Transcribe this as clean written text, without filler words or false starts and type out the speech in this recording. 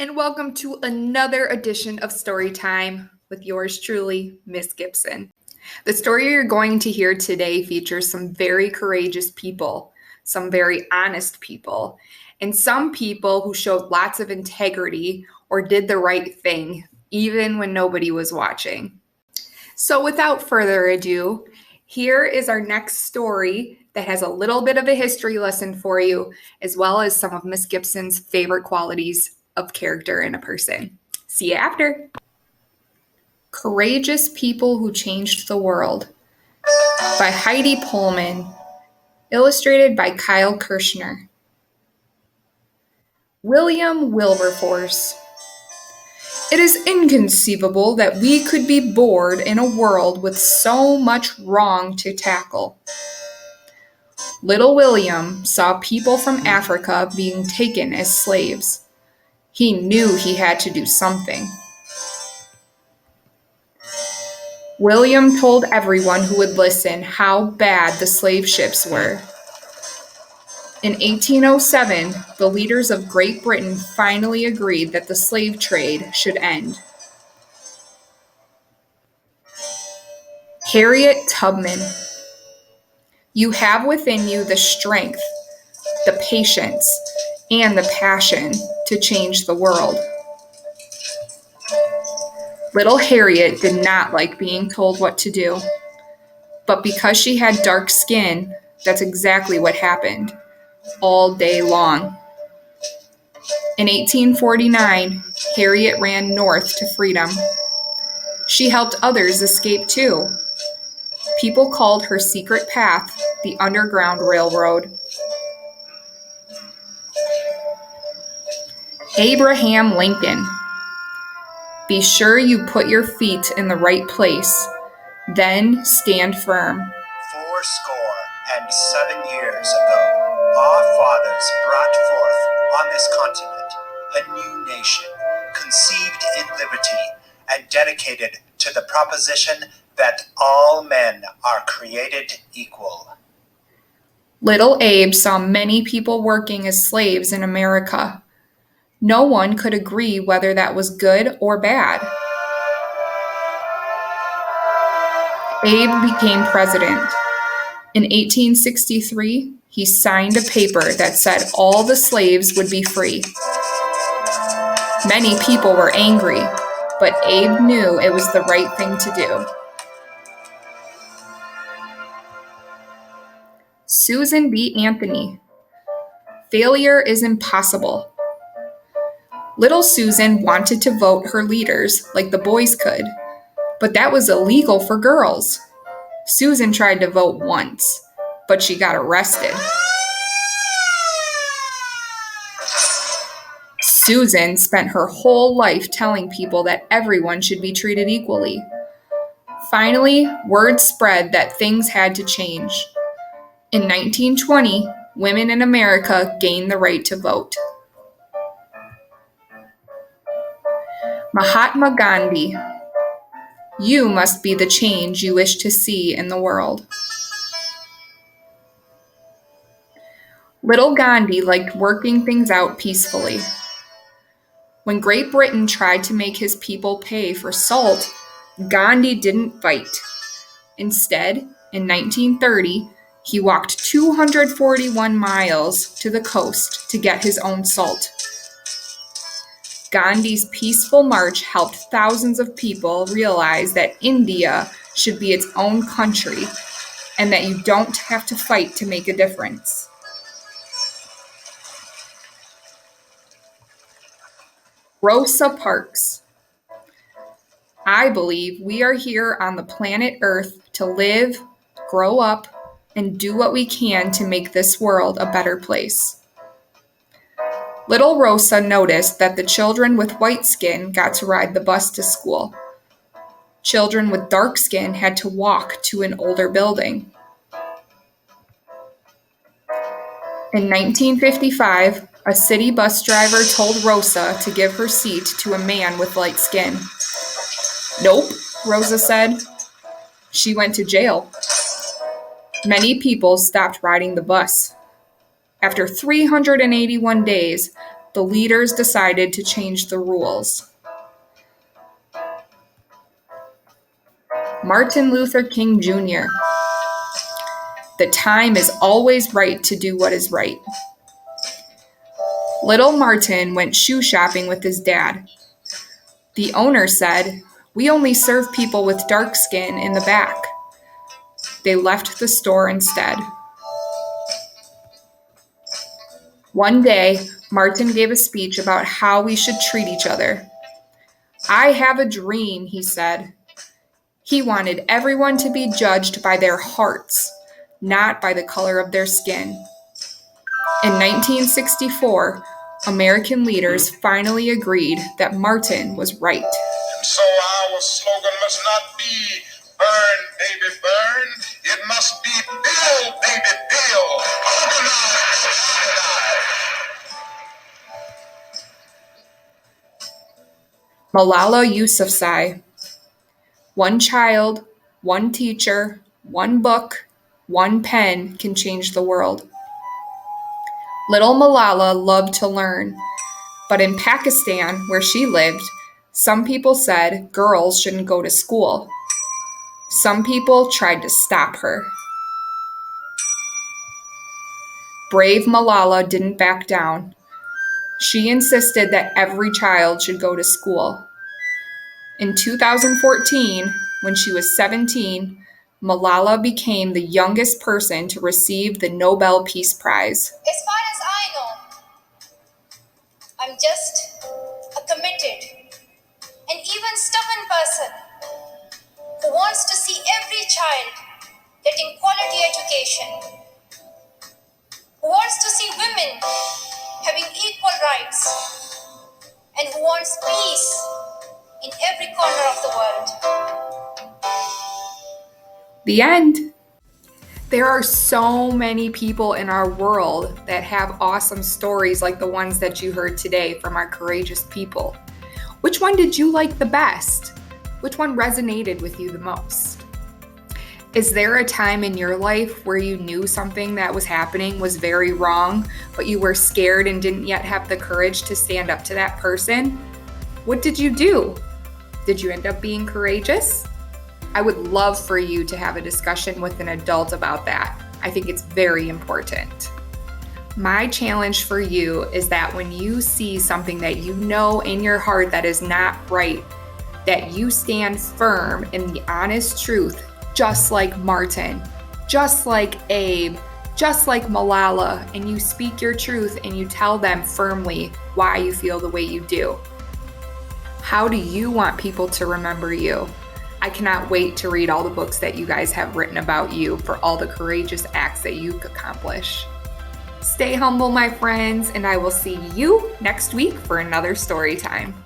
and welcome to another edition of Storytime with yours truly, Miss Gibson. The story you're going to hear today features some very courageous people, some very honest people, and some people who showed lots of integrity or did the right thing, even when nobody was watching. So without further ado, here is our next story that has a little bit of a history lesson for you, as well as some of Miss Gibson's favorite qualities of character in a person. See you after. Courageous People Who Changed the World by Heidi Pullman, illustrated by Kyle Kirshner. William Wilberforce. It is inconceivable that we could be bored in a world with so much wrong to tackle. Little William saw people from Africa being taken as slaves. He knew he had to do something. William told everyone who would listen how bad the slave ships were. In 1807, the leaders of Great Britain finally agreed that the slave trade should end. Harriet Tubman. You have within you the strength, the patience, and the passion to change the world. Little Harriet did not like being told what to do, but because she had dark skin, that's exactly what happened, all day long. In 1849, Harriet ran north to freedom. She helped others escape too. People called her secret path the Underground Railroad. Abraham Lincoln. Be sure you put your feet in the right place, then stand firm. 77 years ago, our fathers brought forth on this continent a new nation, conceived in liberty and dedicated to the proposition that all men are created equal. Little Abe saw many people working as slaves in America. No one could agree whether that was good or bad. Abe became president. In 1863, he signed a paper that said all the slaves would be free. Many people were angry, but Abe knew it was the right thing to do. Susan B. Anthony. Failure is impossible. Little Susan wanted to vote her leaders like the boys could, but that was illegal for girls. Susan tried to vote once, but she got arrested. Susan spent her whole life telling people that everyone should be treated equally. Finally, word spread that things had to change. In 1920, women in America gained the right to vote. Mahatma Gandhi. You must be the change you wish to see in the world. Little Gandhi liked working things out peacefully. When Great Britain tried to make his people pay for salt, Gandhi didn't fight. Instead, in 1930, he walked 241 miles to the coast to get his own salt. Gandhi's peaceful march helped thousands of people realize that India should be its own country and that you don't have to fight to make a difference. Rosa Parks. I believe we are here on the planet Earth to live, grow up, and do what we can to make this world a better place. Little Rosa noticed that the children with white skin got to ride the bus to school. Children with dark skin had to walk to an older building. In 1955, a city bus driver told Rosa to give her seat to a man with light skin. Nope, Rosa said. She went to jail. Many people stopped riding the bus. After 381 days, the leaders decided to change the rules. Martin Luther King Jr. The time is always right to do what is right. Little Martin went shoe shopping with his dad. The owner said, "We only serve people with dark skin in the back." They left the store instead. One day, Martin gave a speech about how we should treat each other. "I have a dream," he said. He wanted everyone to be judged by their hearts, not by the color of their skin. In 1964, American leaders finally agreed that Martin was right. And so our slogan must not be burn, baby, burn. It must be build, baby, build. Malala Yousafzai. One child, one teacher, one book, one pen can change the world. Little Malala loved to learn, but in Pakistan, where she lived, some people said girls shouldn't go to school. Some people tried to stop her. Brave Malala didn't back down. She insisted that every child should go to school. In 2014, when she was 17, Malala became the youngest person to receive the Nobel Peace Prize. As far as I know, I'm just a committed and even stubborn person who wants to see every child getting quality education, who wants to see women having equal rights, and who wants peace in every corner of the world. The end. There are so many people in our world that have awesome stories like the ones that you heard today from our courageous people. Which one did you like the best? Which one resonated with you the most? Is there a time in your life where you knew something that was happening was very wrong, but you were scared and didn't yet have the courage to stand up to that person? What did you do? Did you end up being courageous? I would love for you to have a discussion with an adult about that. I think it's very important. My challenge for you is that when you see something that you know in your heart that is not right, that you stand firm in the honest truth, just like Martin, just like Abe, just like Malala, and you speak your truth and you tell them firmly why you feel the way you do. How do you want people to remember you? I cannot wait to read all the books that you guys have written about you for all the courageous acts that you accomplish. Stay humble, my friends, and I will see you next week for another story time.